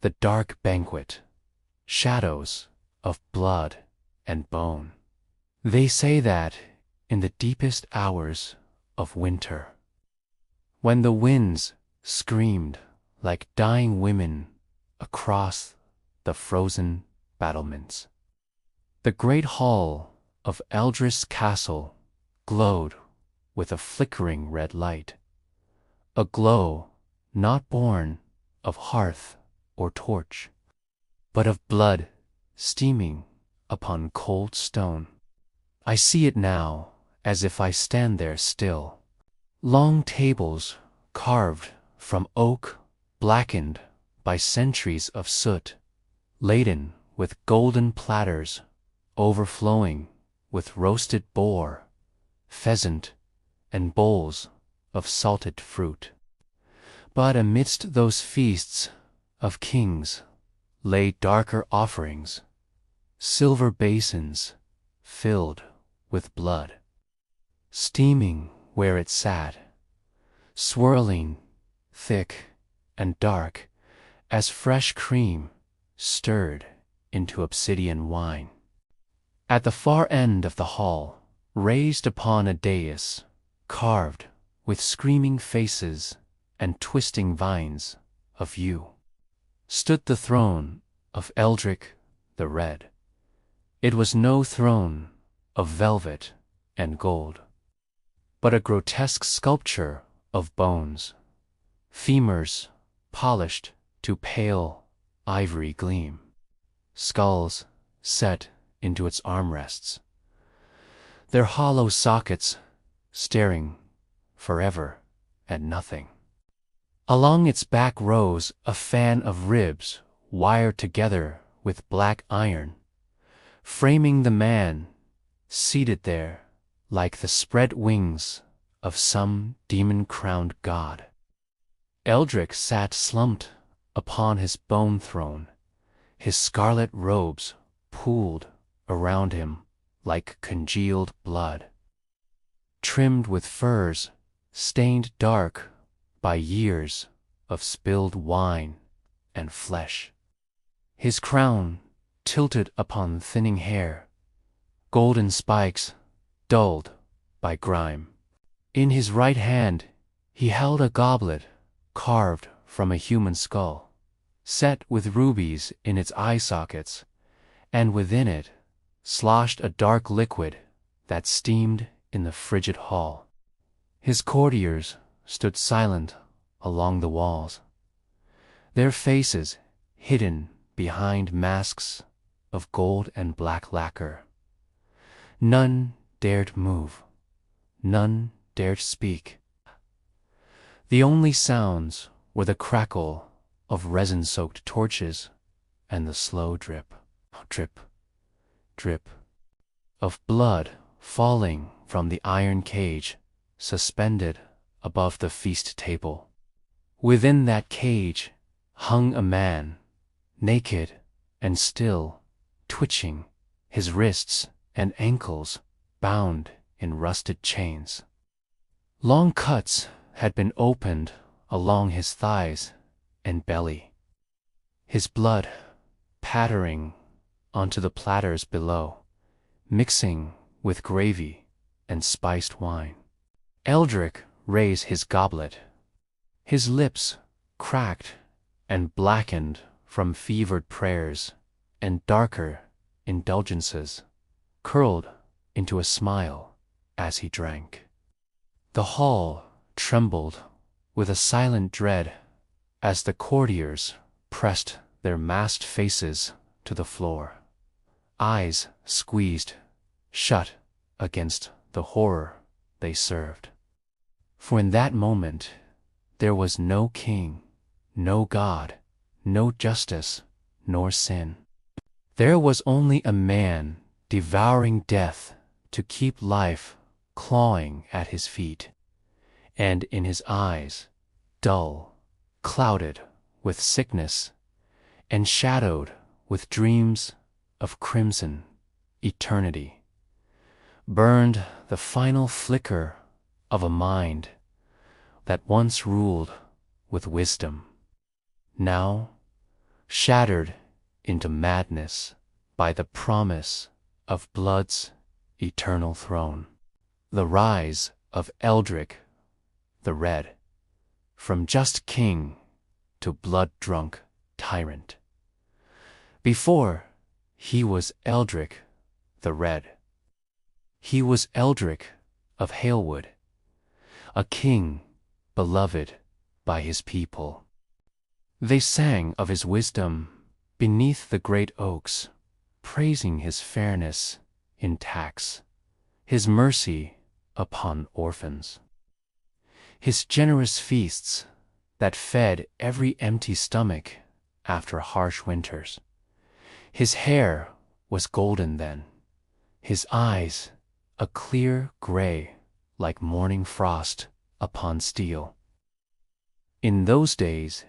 the dark banquet, shadows of blood and bone. They say that in the deepest hours of winter, when the winds screamed like dying women across the frozen battlements, the great hall of Eldris Castle glowed with a flickering red light, a glow not born of hearth or torch, but of blood steaming upon cold stone. I see it now as if I stand there still. Long tables carved from oak, blackened by centuries of soot, laden with golden platters, overflowing with roasted boar, pheasant, and bowls of salted fruit. But amidst those feasts of kings lay darker offerings, silver basins filled with blood, steaming where it sat, swirling thick and dark as fresh cream stirred into obsidian wine. At the far end of the hall, raised upon a dais, carved with screaming faces and twisting vines of yew, stood the throne of Eldric the Red. It was no throne of velvet and gold, but a grotesque sculpture of bones, femurs polished to pale ivory gleam, skulls set into its armrests, their hollow sockets staring forever at nothing. Along its back rose a fan of ribs wired together with black iron, framing the man seated there like the spread wings of some demon-crowned god. Eldric sat slumped upon his bone throne, his scarlet robes pooled around him like congealed blood, trimmed with furs stained dark by years of spilled wine and flesh. His crown tilted upon thinning hair, golden spikes dulled by grime. In his right hand he held a goblet carved from a human skull, set with rubies in its eye sockets, and within it sloshed a dark liquid that steamed in the frigid hall. His courtiers stood silent along the walls, their faces hidden behind masks of gold and black lacquer. None dared move, none dared speak. The only sounds were the crackle of resin-soaked torches and the slow drip, drip, drip of blood falling from the iron cage suspended above the feast table. Within that cage hung a man, naked and still, twitching, his wrists and ankles bound in rusted chains. Long cuts had been opened along his thighs and belly, his blood pattering onto the platters below, mixing with gravy and spiced wine. Eldric raised his goblet, his lips cracked and blackened from fevered prayers, and darker indulgences curled into a smile as he drank. The hall trembled with a silent dread as the courtiers pressed their masked faces to the floor, eyes squeezed shut against the horror they served. For in that moment there was no king, no god, no justice, nor sin. There was only a man devouring death to keep life clawing at his feet, and in his eyes, dull, clouded with sickness, and shadowed with dreams of crimson eternity, burned the final flicker of a mind that once ruled with wisdom, now shattered into madness by the promise of blood's eternal throne. The rise of Eldrick the Red, from just king to blood-drunk tyrant. Before he was Eldrick the Red, he was Eldrick of Halewood, a king beloved by his people. They sang of his wisdom beneath the great oaks, praising his fairness in tax, his mercy upon orphans, his generous feasts that fed every empty stomach after harsh winters. His hair was golden then, his eyes a clear gray like morning frost upon steel. In those days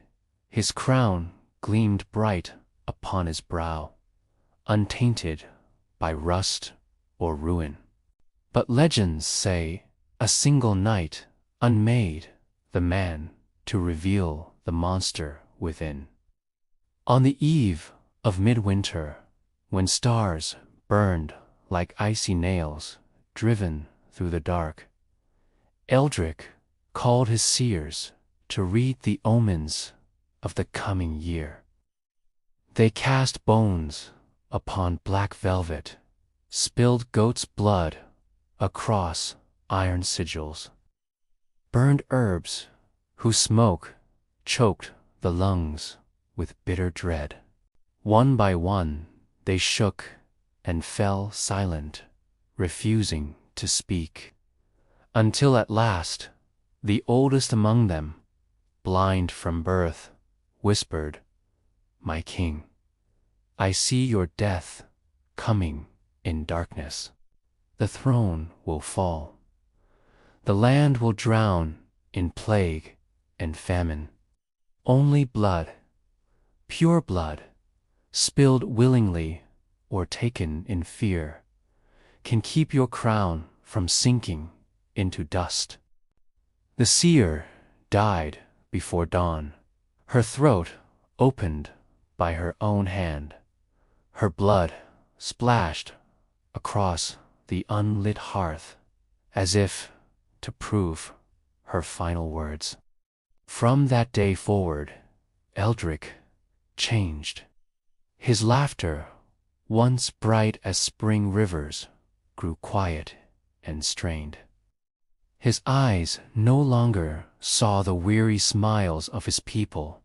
his crown gleamed bright upon his brow, untainted by rust or ruin. But legends say a single night unmade the man to reveal the monster within. On the eve of midwinter, when stars burned like icy nails driven through the dark, Eldrick called his seers to read the omens of the coming year. They cast bones upon black velvet, spilled goat's blood across iron sigils, burned herbs whose smoke choked the lungs with bitter dread. One by one they shook and fell silent, refusing to speak, until at last the oldest among them, blind from birth, whispered, "My king, I see your death coming in darkness. The throne will fall. The land will drown in plague and famine. Only blood, pure blood, spilled willingly or taken in fear, can keep your crown from sinking into dust." The seer died before dawn, her throat opened by her own hand, her blood splashed across the unlit hearth as if to prove her final words. From that day forward, Eldrick changed. His laughter, once bright as spring rivers, grew quiet and strained. His eyes no longer saw the weary smiles of his people,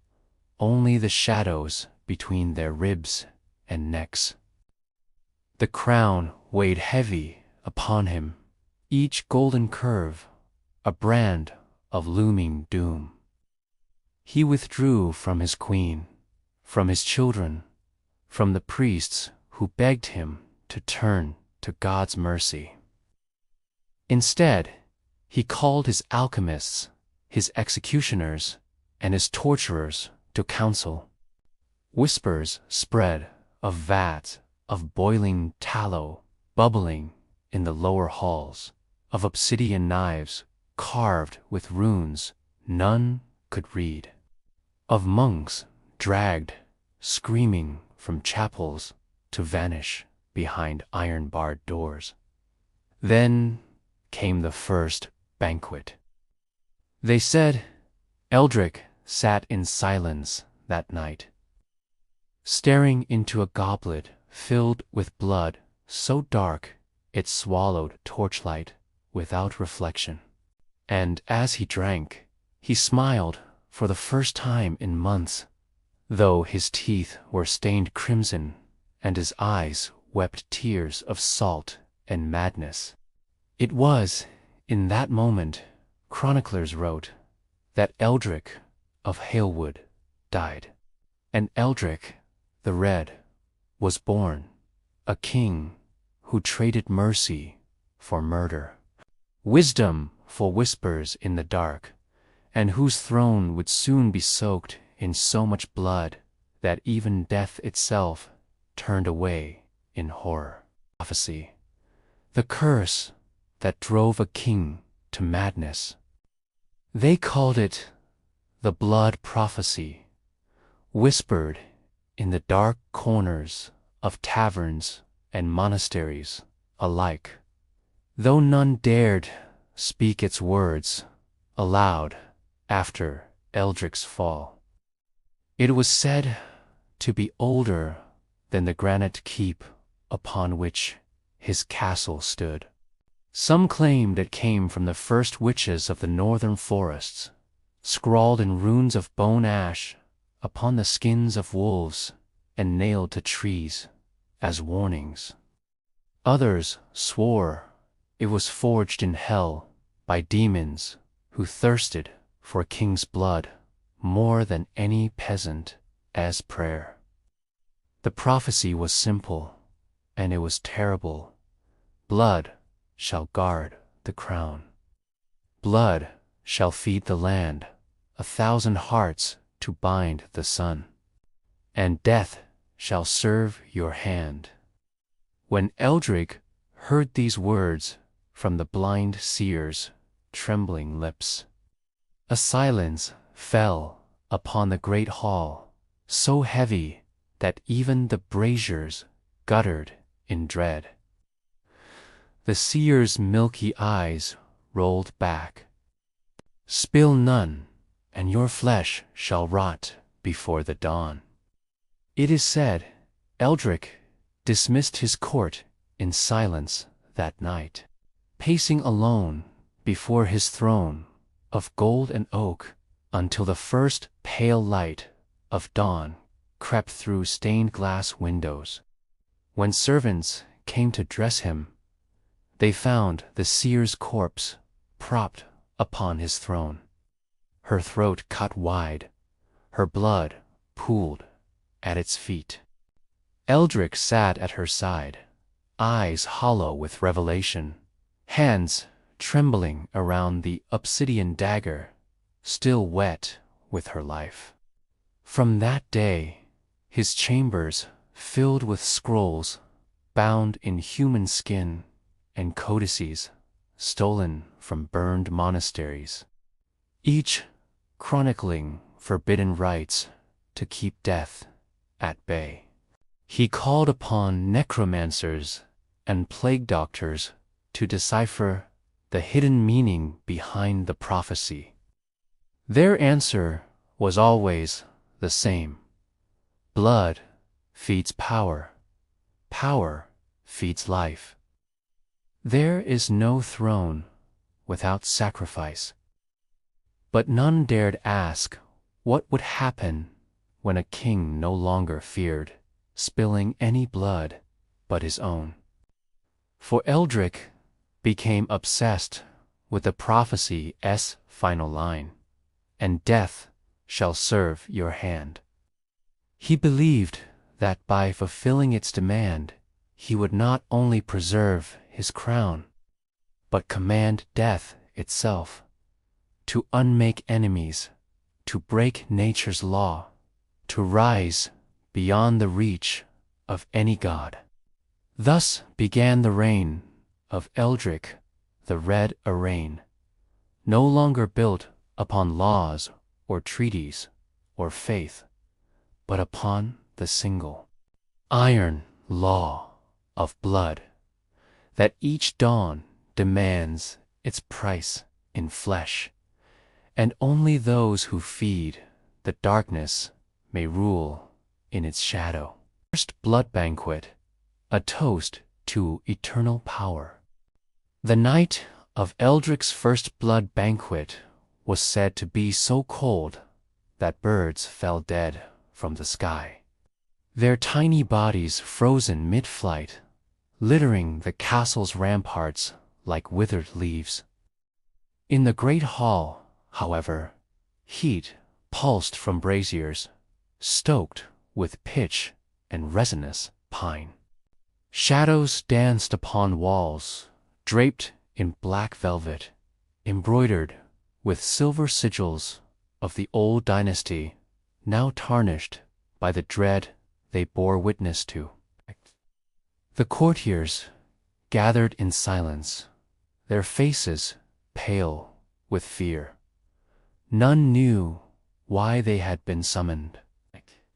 only the shadows between their ribs and necks. The crown weighed heavy upon him, each golden curve a brand of looming doom. He withdrew from his queen, from his children, from the priests who begged him to turn to God's mercy. Instead, he called his alchemists, his executioners, and his torturers to council. Whispers spread of vats of boiling tallow bubbling in the lower halls, of obsidian knives carved with runes none could read, of monks dragged, screaming, from chapels to vanish behind iron-barred doors. Then came the first banquet. They said Eldrick sat in silence that night, staring into a goblet filled with blood so dark it swallowed torchlight without reflection. And as he drank, he smiled for the first time in months, though his teeth were stained crimson and his eyes wept tears of salt and madness. It was in that moment, chroniclers wrote, that Eldrick of Halewood died. And Eldrick the Red was born, a king who traded mercy for murder, wisdom for whispers in the dark, and whose throne would soon be soaked in so much blood that even death itself turned away in horror. Prophecy, the curse that drove a king to madness. They called it the blood prophecy, whispered in the dark corners of taverns and monasteries alike, though none dared speak its words aloud after Eldric's fall. It was said to be older than the granite keep upon which his castle stood. Some claimed it came from the first witches of the northern forests, scrawled in runes of bone ash upon the skins of wolves and nailed to trees as warnings. Others swore it was forged in hell by demons who thirsted for a king's blood more than any peasant as prayer. The prophecy was simple, and it was terrible. Blood shall guard the crown. Blood shall feed the land, 1,000 hearts to bind the sun. And death shall serve your hand. When Eldric heard these words from the blind seer's trembling lips, a silence fell upon the great hall, so heavy that even the braziers guttered in dread. The seer's milky eyes rolled back. Spill none, and your flesh shall rot before the dawn. It is said Eldric dismissed his court in silence that night, pacing alone before his throne of gold and oak until the first pale light of dawn crept through stained glass windows. When servants came to dress him, they found the seer's corpse propped upon his throne, her throat cut wide, her blood pooled at its feet. Eldric sat at her side, eyes hollow with revelation, hands trembling around the obsidian dagger, still wet with her life. From that day, his chambers filled with scrolls bound in human skin and codices stolen from burned monasteries, each chronicling forbidden rites to keep death at bay. He called upon necromancers and plague doctors to decipher the hidden meaning behind the prophecy. Their answer was always the same. Blood feeds power. Power feeds life. There is no throne without sacrifice. But none dared ask what would happen when a king no longer feared spilling any blood but his own. For Eldric became obsessed with the prophecy's final line, and death shall serve your hand. He believed that by fulfilling its demand, he would not only preserve his crown, but command death itself to unmake enemies, to break nature's law, to rise beyond the reach of any god. Thus began the reign of Eldric the Red Arraign, no longer built upon laws or treaties or faith, but upon the single iron law of blood, that each dawn demands its price in flesh, and only those who feed the darkness may rule in its shadow. First blood banquet, a toast to eternal power. The night of Eldric's first blood banquet was said to be so cold that birds fell dead from the sky, their tiny bodies frozen mid-flight, littering the castle's ramparts like withered leaves. In the great hall, however, heat pulsed from braziers, stoked with pitch and resinous pine. Shadows danced upon walls, draped in black velvet, embroidered with silver sigils of the old dynasty, now tarnished by the dread they bore witness to. The courtiers gathered in silence, their faces pale with fear. None knew why they had been summoned.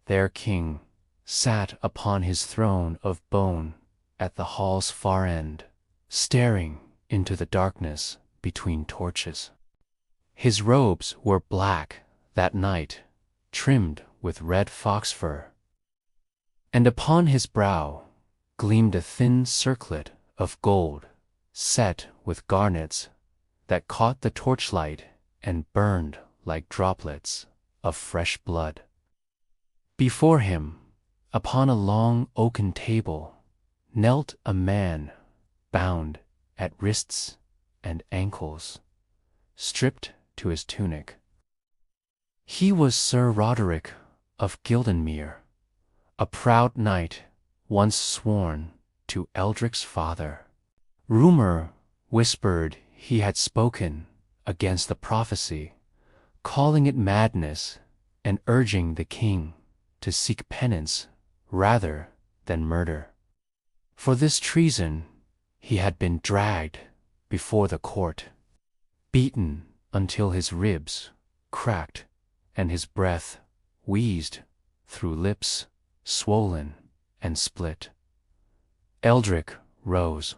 Their king sat upon his throne of bone at the hall's far end, staring into the darkness between torches. His robes were black that night, trimmed with red fox fur, and upon his brow gleamed a thin circlet of gold set with garnets that caught the torchlight and burned like droplets of fresh blood. Before him, upon a long oaken table, knelt a man bound at wrists and ankles, stripped to his tunic. He was Sir Roderick of Gildenmere, a proud knight once sworn to Eldric's father. Rumor whispered he had spoken against the prophecy, calling it madness and urging the king to seek penance rather than murder. For this treason he had been dragged before the court, beaten until his ribs cracked and his breath wheezed through lips swollen and split. Eldric rose.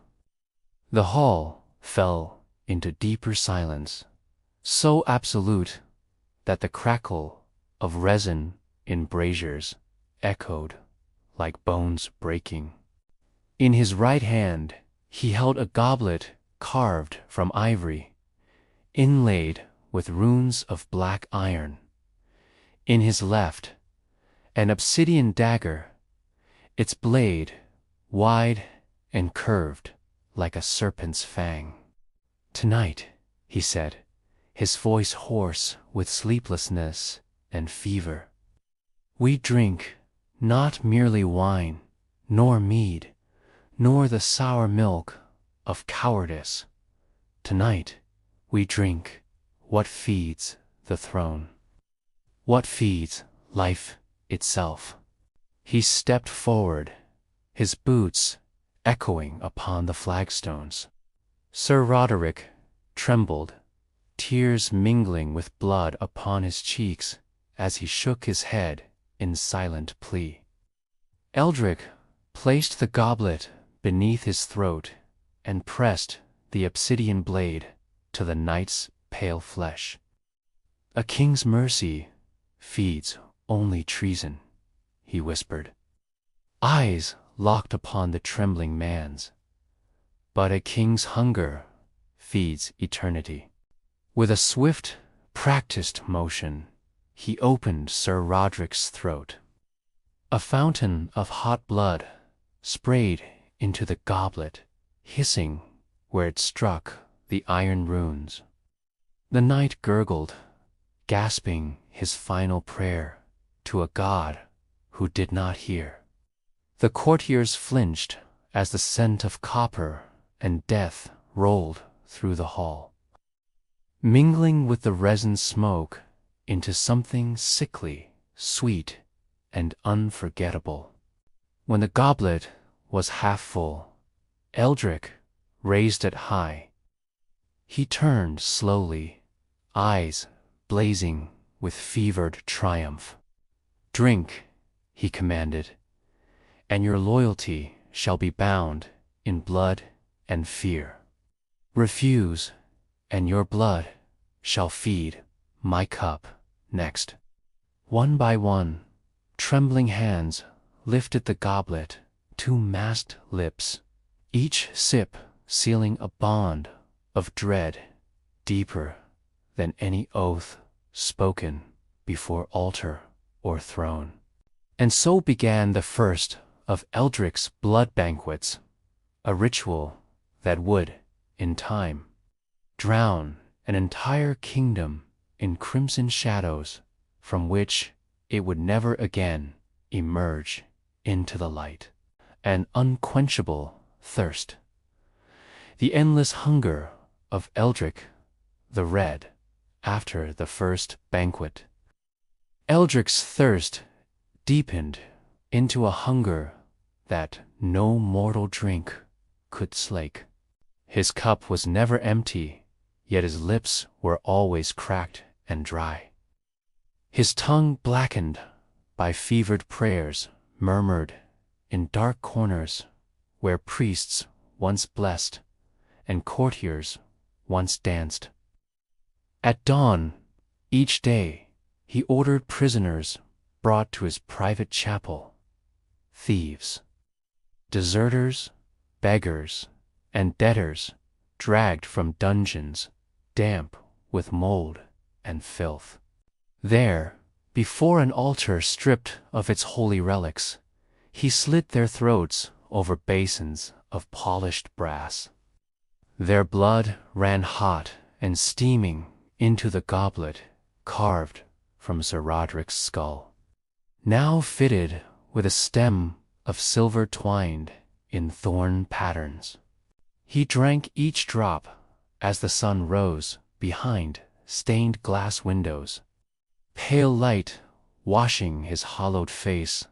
The hall fell into deeper silence, so absolute that the crackle of resin in braziers echoed like bones breaking. In his right hand he held a goblet carved from ivory, inlaid with runes of black iron. In his left, an obsidian dagger, its blade wide and curved like a serpent's fang. "Tonight," he said, his voice hoarse with sleeplessness and fever, "we drink not merely wine, nor mead, nor the sour milk of cowardice. Tonight we drink what feeds the throne, what feeds life itself." He stepped forward, his boots echoing upon the flagstones. Sir Roderick trembled, tears mingling with blood upon his cheeks as he shook his head in silent plea. Eldric placed the goblet beneath his throat and pressed the obsidian blade to the knight's pale flesh. "A king's mercy feeds only treason," he whispered, eyes locked upon the trembling man's. "But a king's hunger feeds eternity." With a swift, practiced motion, he opened Sir Roderick's throat. A fountain of hot blood sprayed into the goblet, hissing where it struck the iron runes. The knight gurgled, gasping his final prayer to a god who did not hear. The courtiers flinched as the scent of copper and death rolled through the hall, mingling with the resin smoke into something sickly, sweet, and unforgettable. When the goblet was half full, Eldric raised it high. He turned slowly, eyes blazing with fevered triumph. "Drink," he commanded, "and your loyalty shall be bound in blood and fear. Refuse, and your blood shall feed my cup next." One by one, trembling hands lifted the goblet to masked lips, each sip sealing a bond of dread deeper than any oath spoken before altar or throne. And so began the first of Eldric's blood banquets, a ritual that would, in time, drown an entire kingdom in crimson shadows from which it would never again emerge into the light. An unquenchable thirst. The endless hunger of Eldric the Red after the first banquet. Eldric's thirst deepened into a hunger that no mortal drink could slake. His cup was never empty, yet his lips were always cracked and dry. His tongue blackened by fevered prayers murmured in dark corners where priests once blessed and courtiers once danced. At dawn, each day, he ordered prisoners brought to his private chapel, thieves, deserters, beggars, and debtors dragged from dungeons damp with mold and filth. There, before an altar stripped of its holy relics, he slit their throats over basins of polished brass. Their blood ran hot and steaming into the goblet carved from Sir Roderick's skull, now fitted with a stem of silver twined in thorn patterns. He drank each drop as the sun rose behind stained glass windows, pale light washing his hollowed face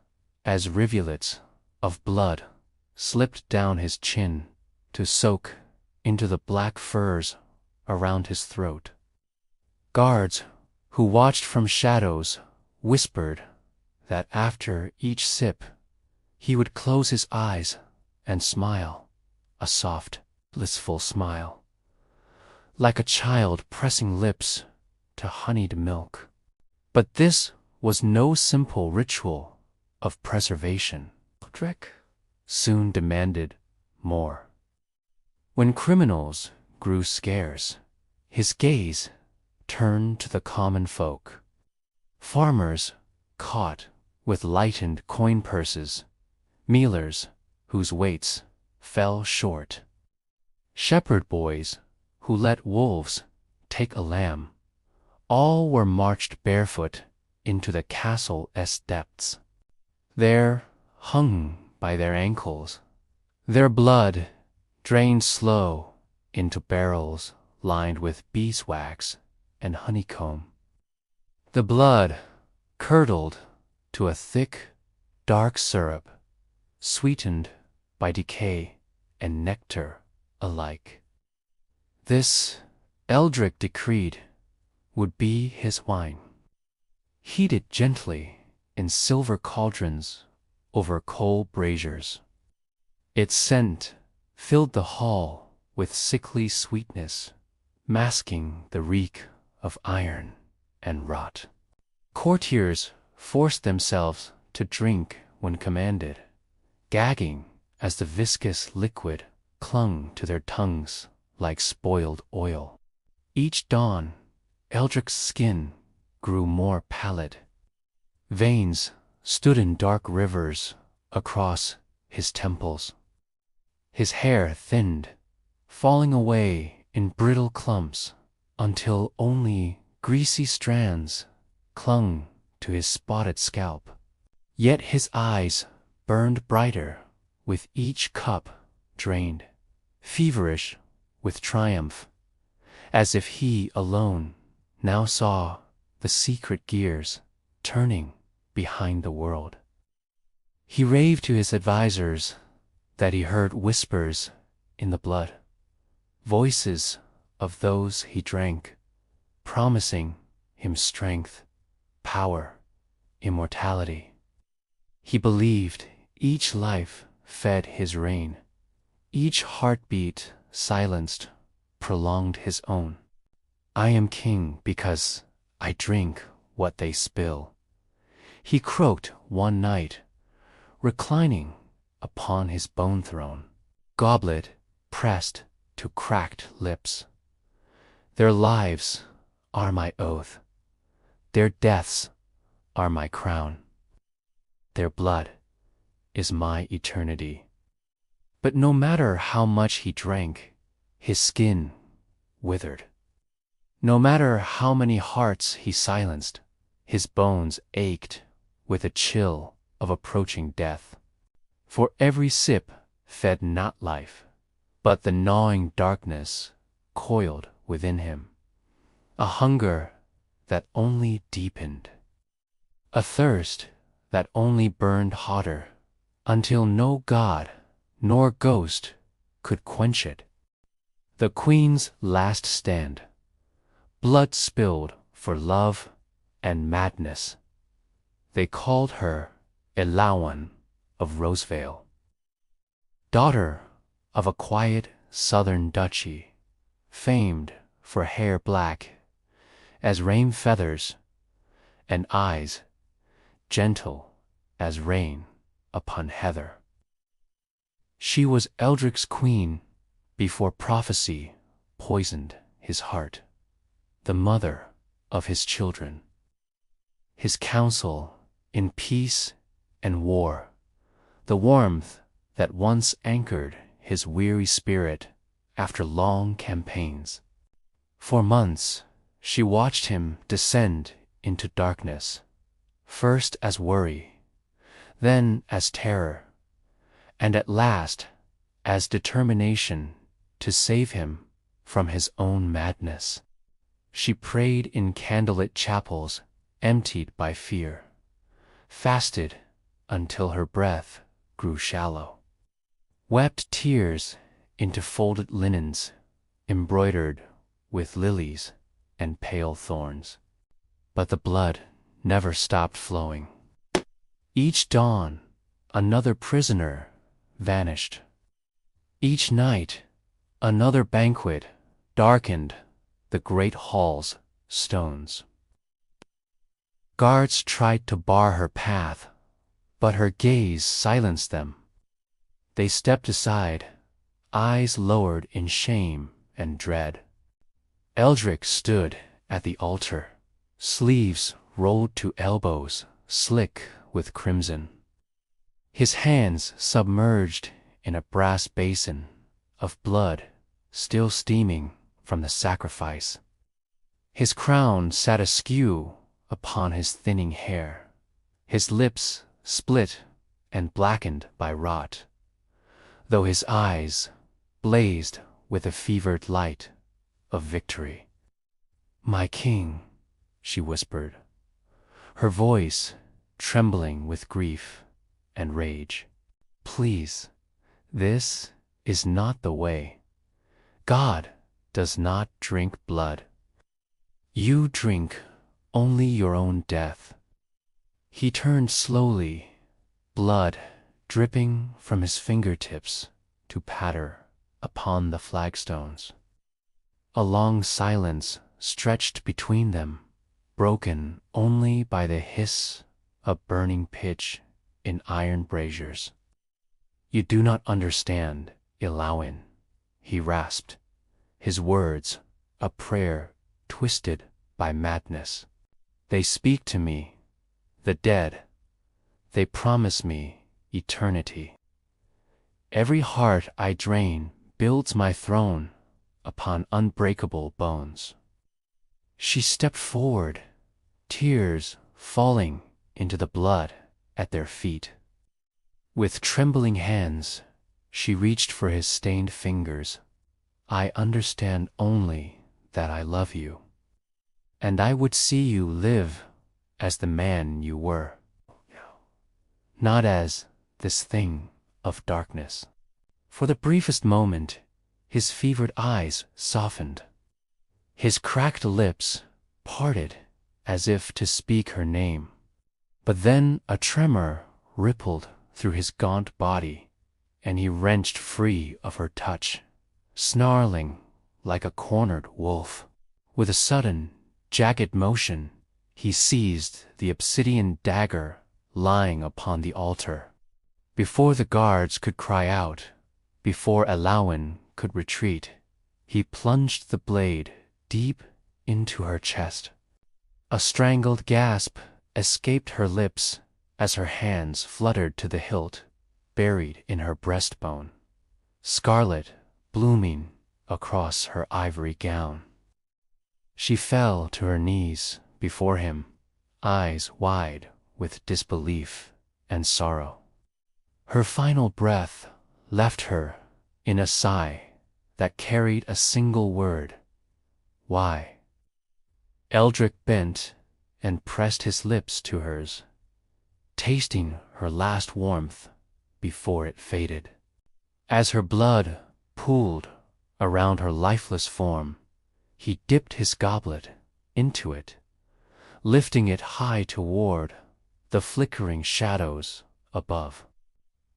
as rivulets of blood slipped down his chin to soak into the black furs around his throat. Guards who watched from shadows whispered that after each sip he would close his eyes and smile, a soft, blissful smile, like a child pressing lips to honeyed milk. But this was no simple ritual of preservation. Roderick soon demanded more. When criminals grew scarce, his gaze turned to the common folk. Farmers caught with lightened coin purses, mealers whose weights fell short, shepherd boys who let wolves take a lamb, all were marched barefoot into the castle's depths. There, hung by their ankles, their blood drained slow into barrels lined with beeswax and honeycomb. The blood curdled to a thick, dark syrup, sweetened by decay and nectar alike. This Eldrick decreed would be his wine, heated gently in silver cauldrons over coal braziers. Its scent filled the hall with sickly sweetness, masking the reek of iron and rot. Courtiers forced themselves to drink when commanded, gagging as the viscous liquid clung to their tongues like spoiled oil. Each dawn, Eldrick's skin grew more pallid. Veins stood in dark rivers across his temples. His hair thinned, falling away in brittle clumps until only greasy strands clung to his spotted scalp. Yet his eyes burned brighter with each cup drained, feverish with triumph, as if he alone now saw the secret gears turning behind the world. He raved to his advisers that he heard whispers in the blood, voices of those he drank, promising him strength, power, immortality. He believed each life fed his reign, each heartbeat silenced, prolonged his own. I am king because I drink what they spill, he croaked one night, reclining upon his bone throne, goblet pressed to cracked lips. Their lives are my oath, their deaths are my crown, their blood is my eternity. But no matter how much he drank, his skin withered. No matter how many hearts he silenced, his bones ached with a chill of approaching death. For every sip fed not life, but the gnawing darkness coiled within him, a hunger that only deepened, a thirst that only burned hotter, until no god nor ghost could quench it. The Queen's last stand, blood spilled for love and madness. They called her Elawan of Rosevale, daughter of a quiet southern duchy, famed for hair black as rain feathers and eyes gentle as rain upon heather. She was Eldric's queen before prophecy poisoned his heart, the mother of his children, his counsel in peace and war, the warmth that once anchored his weary spirit after long campaigns. For months she watched him descend into darkness, first as worry, then as terror, and at last as determination to save him from his own madness. She prayed in candlelit chapels emptied by fear, fasted until her breath grew shallow, wept tears into folded linens embroidered with lilies and pale thorns. But the blood never stopped flowing. Each dawn, another prisoner vanished. Each night, another banquet darkened the great hall's stones. Guards tried to bar her path, but her gaze silenced them. They stepped aside, eyes lowered in shame and dread. Eldric stood at the altar, sleeves rolled to elbows, slick with crimson. His hands submerged in a brass basin of blood still steaming from the sacrifice. His crown sat askew upon his thinning hair, his lips split and blackened by rot, though his eyes blazed with a fevered light of victory. "My king," she whispered, her voice trembling with grief and rage. "Please, this is not the way. God does not drink blood. You drink only your own death." He turned slowly, blood dripping from his fingertips to patter upon the flagstones. A long silence stretched between them, broken only by the hiss of burning pitch in iron braziers. "You do not understand, Elawin," he rasped, his words a prayer twisted by madness. "They speak to me, the dead. They promise me eternity. Every heart I drain builds my throne upon unbreakable bones." She stepped forward, tears falling into the blood at their feet. With trembling hands, she reached for his stained fingers. "I understand only that I love you, and I would see you live as the man you were, not as this thing of darkness." For the briefest moment, his fevered eyes softened. His cracked lips parted as if to speak her name. But then a tremor rippled through his gaunt body, and he wrenched free of her touch, snarling like a cornered wolf. With a sudden, jagged motion, he seized the obsidian dagger lying upon the altar. Before the guards could cry out, before Elawin could retreat, he plunged the blade deep into her chest. A strangled gasp escaped her lips as her hands fluttered to the hilt, buried in her breastbone, scarlet blooming across her ivory gown. She fell to her knees before him, eyes wide with disbelief and sorrow. Her final breath left her in a sigh that carried a single word: "Why?" Eldric bent and pressed his lips to hers, tasting her last warmth before it faded. As her blood pooled around her lifeless form, he dipped his goblet into it, lifting it high toward the flickering shadows above.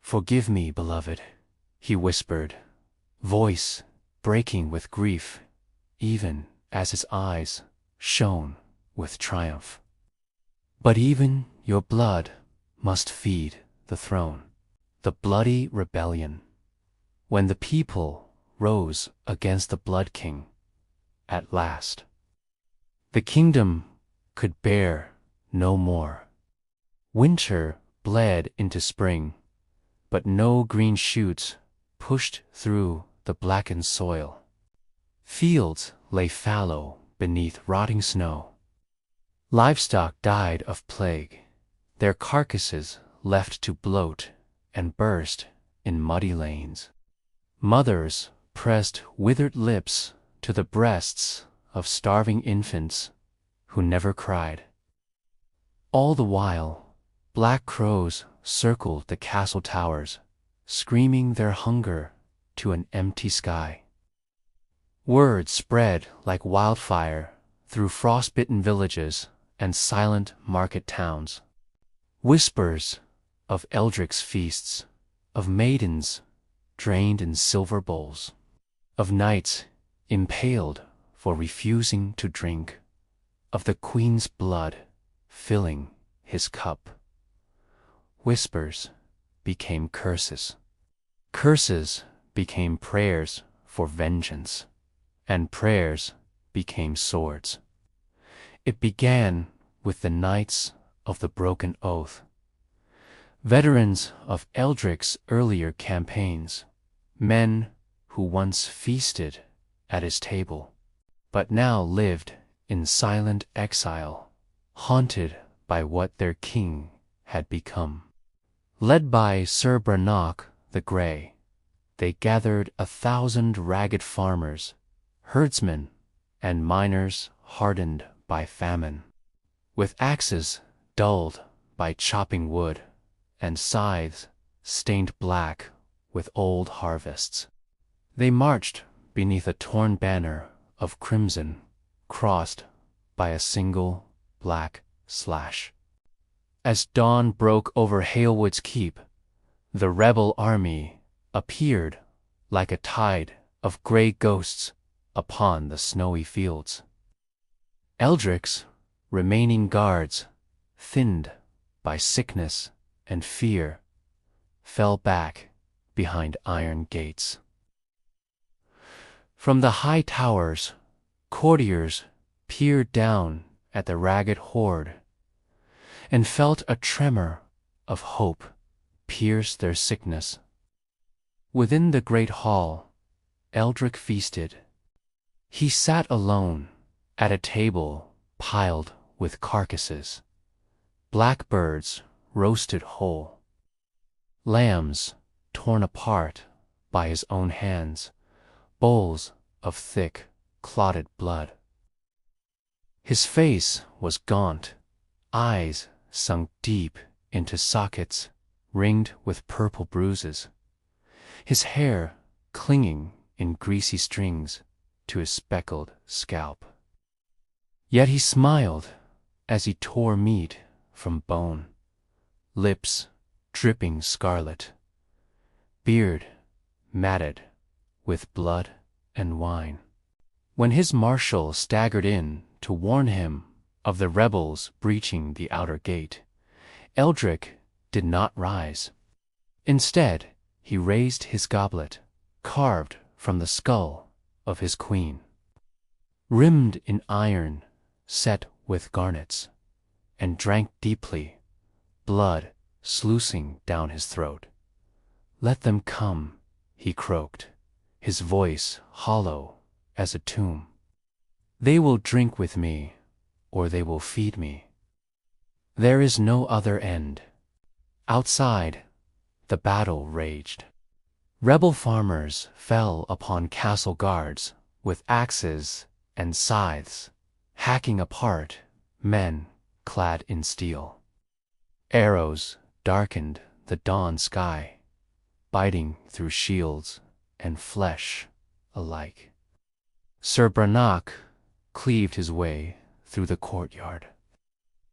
"Forgive me, beloved," he whispered, voice breaking with grief, even as his eyes shone with triumph. "But even your blood must feed the throne." The bloody rebellion, when the people rose against the Blood King, at last. The kingdom could bear no more. Winter bled into spring, but no green shoots pushed through the blackened soil. Fields lay fallow beneath rotting snow. Livestock died of plague, their carcasses left to bloat and burst in muddy lanes. Mothers pressed withered lips to the breasts of starving infants who never cried. All the while, black crows circled the castle towers, screaming their hunger to an empty sky. Word spread like wildfire through frostbitten villages and silent market towns. Whispers of eldritch feasts, of maidens drained in silver bowls, of knights impaled for refusing to drink, of the queen's blood filling his cup. Whispers became curses. Curses became prayers for vengeance, and prayers became swords. It began with the Knights of the Broken Oath, veterans of Eldric's earlier campaigns, men who once feasted at his table, but now lived in silent exile, haunted by what their king had become. Led by Sir Brannock the Grey, they gathered 1,000 ragged farmers, herdsmen, and miners hardened by famine. With axes dulled by chopping wood, and scythes stained black with old harvests, they marched beneath a torn banner of crimson crossed by a single black slash. As dawn broke over Halewood's keep, the rebel army appeared like a tide of gray ghosts upon the snowy fields. Eldric's remaining guards, thinned by sickness and fear, fell back behind iron gates. From the high towers, courtiers peered down at the ragged horde and felt a tremor of hope pierce their sickness. Within the great hall, Eldric feasted. He sat alone at a table piled with carcasses, blackbirds roasted whole, lambs torn apart by his own hands, bowls of thick, clotted blood. His face was gaunt, eyes sunk deep into sockets ringed with purple bruises, his hair clinging in greasy strings to his speckled scalp. Yet he smiled as he tore meat from bone, lips dripping scarlet, beard matted with blood and wine. When his marshal staggered in to warn him of the rebels breaching the outer gate, Eldric did not rise. Instead, he raised his goblet, carved from the skull of his queen, rimmed in iron, set with garnets, and drank deeply, blood sluicing down his throat. "Let them come," he croaked, his voice hollow as a tomb. "They will drink with me, or they will feed me. There is no other end." Outside, the battle raged. Rebel farmers fell upon castle guards with axes and scythes, hacking apart men clad in steel. Arrows darkened the dawn sky, biting through shields and flesh alike. Sir Brannock cleaved his way through the courtyard,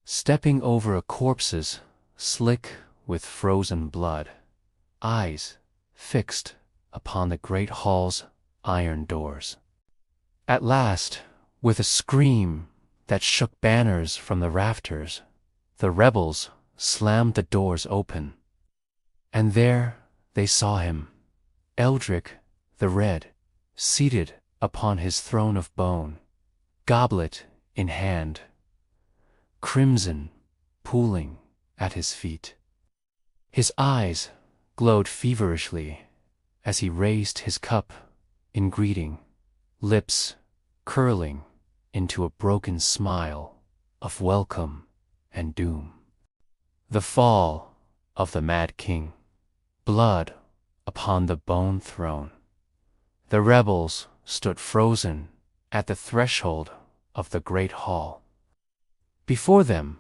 stepping over corpses slick with frozen blood, eyes fixed upon the great hall's iron doors. At last, with a scream that shook banners from the rafters, the rebels slammed the doors open. And there they saw him, Eldrick the Red, seated upon his throne of bone, goblet in hand, crimson pooling at his feet. His eyes glowed feverishly as he raised his cup in greeting, lips curling into a broken smile of welcome and doom. The fall of the Mad King, blood upon the bone throne. The rebels stood frozen at the threshold of the great hall. Before them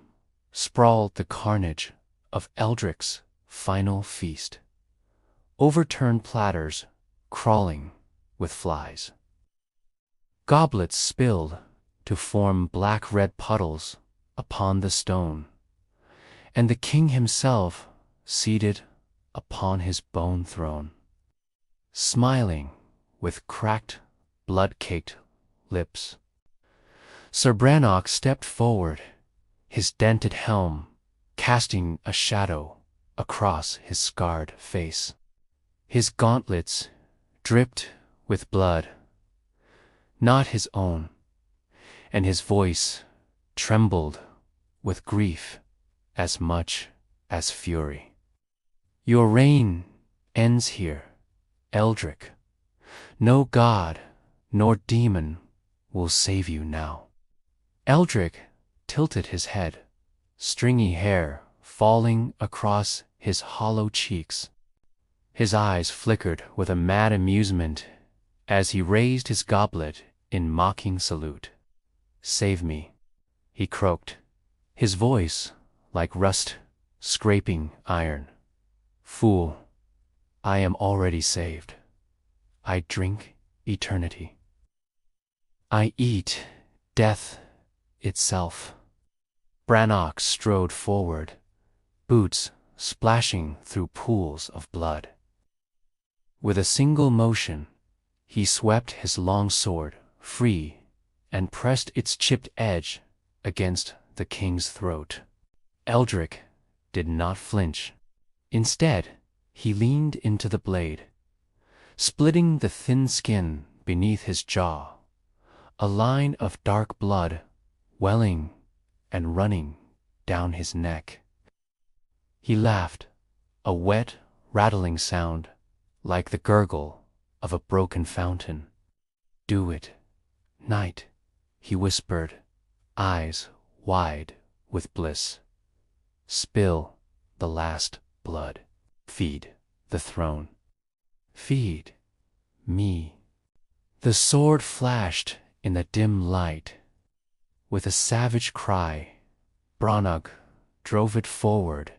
sprawled the carnage of Eldrick's final feast, overturned platters crawling with flies. Goblets spilled to form black-red puddles upon the stone, and the king himself seated upon his bone throne, smiling with cracked, blood-caked lips. Sir Brannock stepped forward, his dented helm casting a shadow across his scarred face. His gauntlets dripped with blood, not his own, and his voice trembled with grief as much as fury. Your reign ends here, Eldrick. No god nor demon will save you now. Eldrick tilted his head, stringy hair falling across his hollow cheeks. His eyes flickered with a mad amusement as he raised his goblet in mocking salute. Save me, he croaked, his voice like rust scraping iron. Fool, I am already saved. I drink eternity. I eat death itself. Brannock strode forward, boots splashing through pools of blood. With a single motion, he swept his long sword free and pressed its chipped edge against the king's throat. Eldrick did not flinch. Instead, he leaned into the blade, splitting the thin skin beneath his jaw, a line of dark blood welling and running down his neck. He laughed, a wet, rattling sound like the gurgle of a broken fountain. Do it, knight, he whispered, eyes wide with bliss. Spill the last blood. Feed the throne. Feed me. The sword flashed in the dim light. With a savage cry, Brannock drove it forward,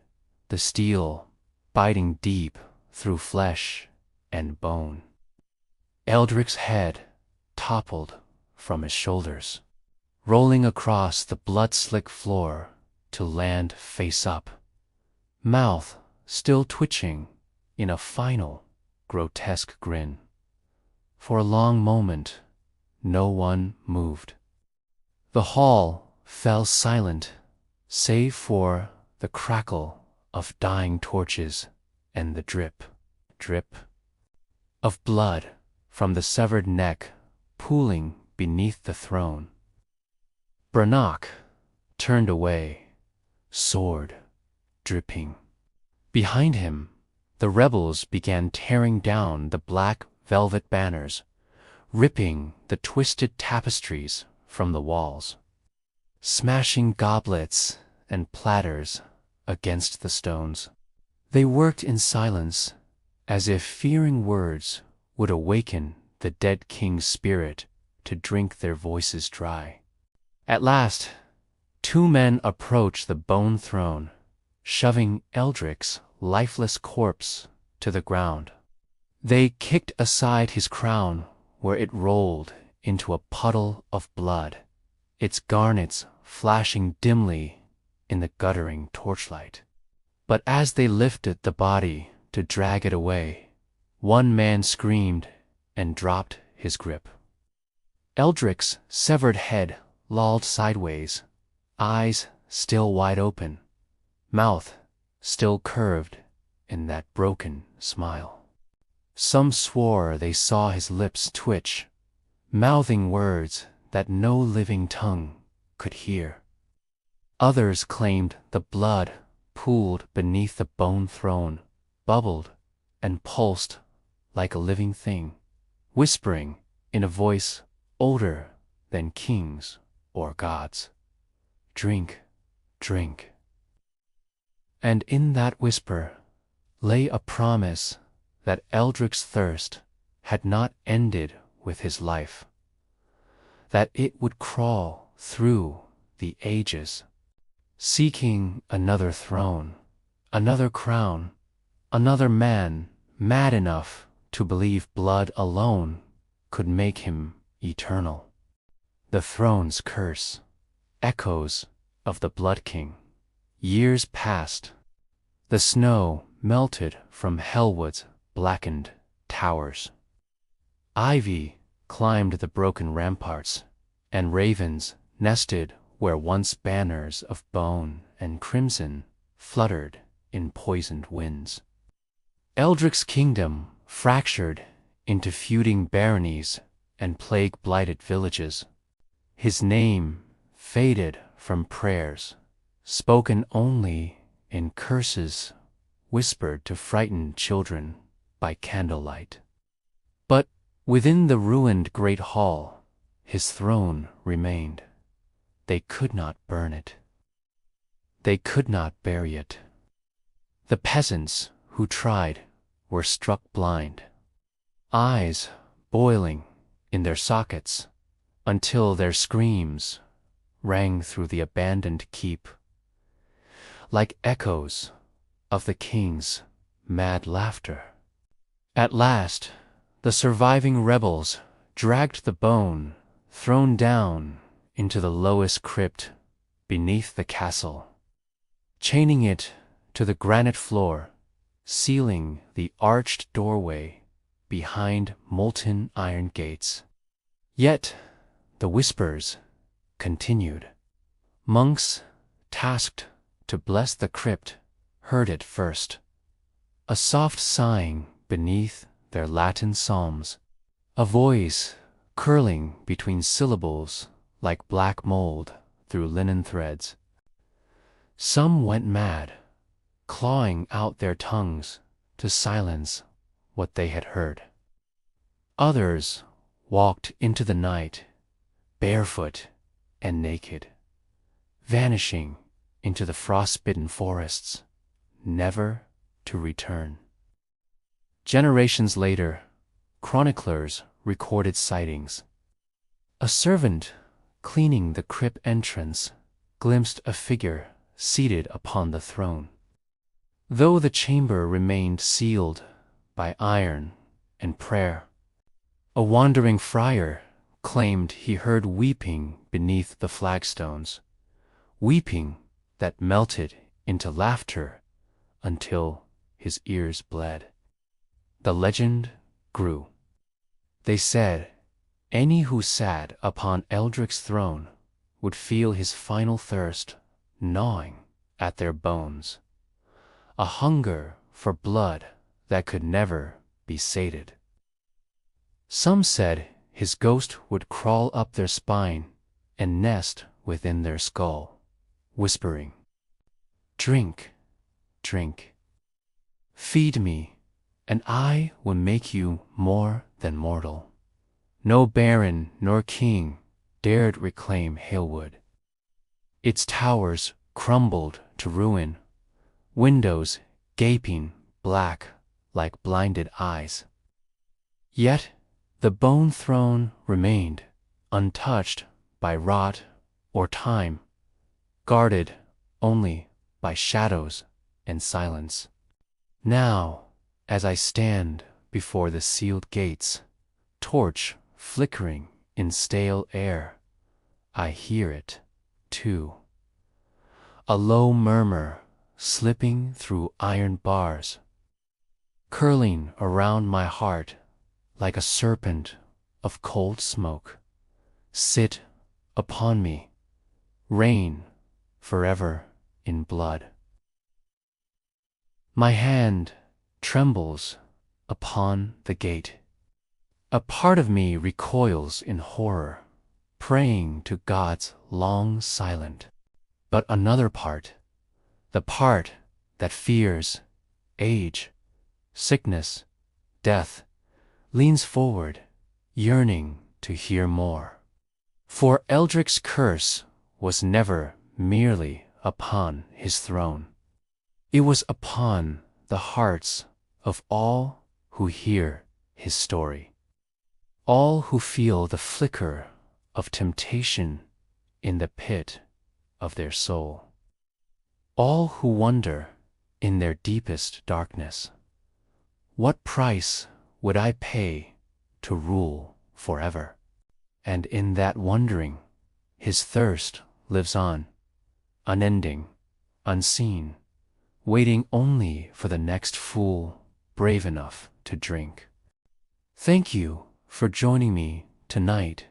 the steel biting deep through flesh and bone. Eldrick's head toppled from his shoulders, rolling across the blood-slick floor to land face up, mouth still twitching in a final, grotesque grin. For a long moment, no one moved. The hall fell silent, save for the crackle of dying torches and the drip, drip of blood from the severed neck pooling beneath the throne. Brannock turned away, sword dripping. Behind him, the rebels began tearing down the black velvet banners, ripping the twisted tapestries from the walls, smashing goblets and platters against the stones. They worked in silence, as if fearing words would awaken the dead king's spirit to drink their voices dry. At last, two men approached the bone throne, shoving Eldrick's lifeless corpse to the ground. They kicked aside his crown where it rolled into a puddle of blood, its garnets flashing dimly in the guttering torchlight. But as they lifted the body to drag it away, one man screamed and dropped his grip. Eldric's severed head lolled sideways, eyes still wide open, mouth still curved in that broken smile. Some swore they saw his lips twitch, mouthing words that no living tongue could hear. Others claimed the blood pooled beneath the bone throne, bubbled and pulsed like a living thing, whispering in a voice older than kings or gods, "Drink, drink." And in that whisper lay a promise that Eldric's thirst had not ended with his life, that it would crawl through the ages, seeking another throne, another crown, another man mad enough to believe blood alone could make him eternal. The throne's curse, echoes of the Blood King. Years passed. The snow melted from Hellwood's blackened towers. Ivy climbed the broken ramparts, and ravens nested where once banners of bone and crimson fluttered in poisoned winds. Eldric's kingdom fractured into feuding baronies and plague-blighted villages. His name faded from prayers, spoken only in curses whispered to frightened children by candlelight. But within the ruined great hall, his throne remained. They could not burn it. They could not bury it. The peasants who tried were struck blind, eyes boiling in their sockets until their screams rang through the abandoned keep, like echoes of the king's mad laughter. At last, the surviving rebels dragged the bone thrown down into the lowest crypt beneath the castle, chaining it to the granite floor, sealing the arched doorway behind molten iron gates. Yet the whispers continued. Monks tasked to bless the crypt heard it first, a soft sighing beneath their Latin psalms, a voice curling between syllables like black mold through linen threads. Some went mad, clawing out their tongues to silence what they had heard. Others walked into the night, barefoot and naked, vanishing into the frost-bitten forests, never to return. Generations later, chroniclers recorded sightings. A servant cleaning the crypt entrance glimpsed a figure seated upon the throne, though the chamber remained sealed by iron and prayer. A wandering friar claimed he heard weeping beneath the flagstones, weeping that melted into laughter until his ears bled. The legend grew. They said any who sat upon Eldric's throne would feel his final thirst gnawing at their bones, a hunger for blood that could never be sated. Some said his ghost would crawl up their spine and nest within their skull, whispering, "Drink, drink. Feed me, and I will make you more than mortal." No baron nor king dared reclaim Halewood. Its towers crumbled to ruin, windows gaping black like blinded eyes. Yet the bone throne remained, untouched by rot or time, guarded only by shadows and silence. Now, as I stand before the sealed gates, torch flickering in stale air, I hear it, too. A low murmur slipping through iron bars, curling around my heart like a serpent of cold smoke. Sit upon me, reign forever in blood. My hand trembles upon the gate. A part of me recoils in horror, praying to God's long silent. But another part, the part that fears age, sickness, death, leans forward, yearning to hear more. For Eldric's curse was never merely upon his throne. It was upon the hearts of all who hear his story, all who feel the flicker of temptation in the pit of their soul, all who wonder in their deepest darkness, what price would I pay to rule forever? And in that wondering, his thirst lives on, unending, unseen, waiting only for the next fool brave enough to drink. Thank you for joining me tonight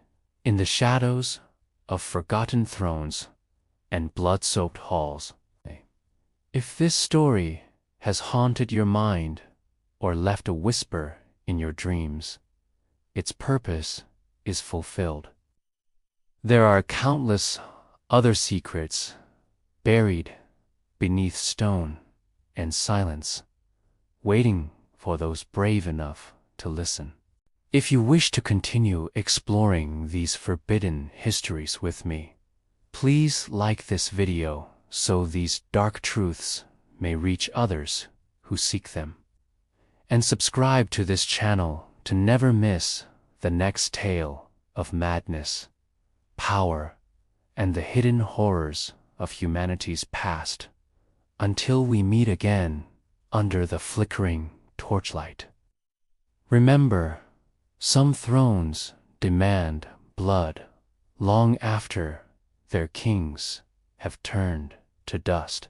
in the shadows of forgotten thrones and blood-soaked halls. If this story has haunted your mind or left a whisper in your dreams, its purpose is fulfilled. There are countless other secrets buried beneath stone and silence, waiting for those brave enough to listen. If you wish to continue exploring these forbidden histories with me, please like this video so these dark truths may reach others who seek them. And subscribe to this channel to never miss the next tale of madness, power, and the hidden horrors of humanity's past, until we meet again under the flickering torchlight. Remember, some thrones demand blood long after their kings have turned to dust.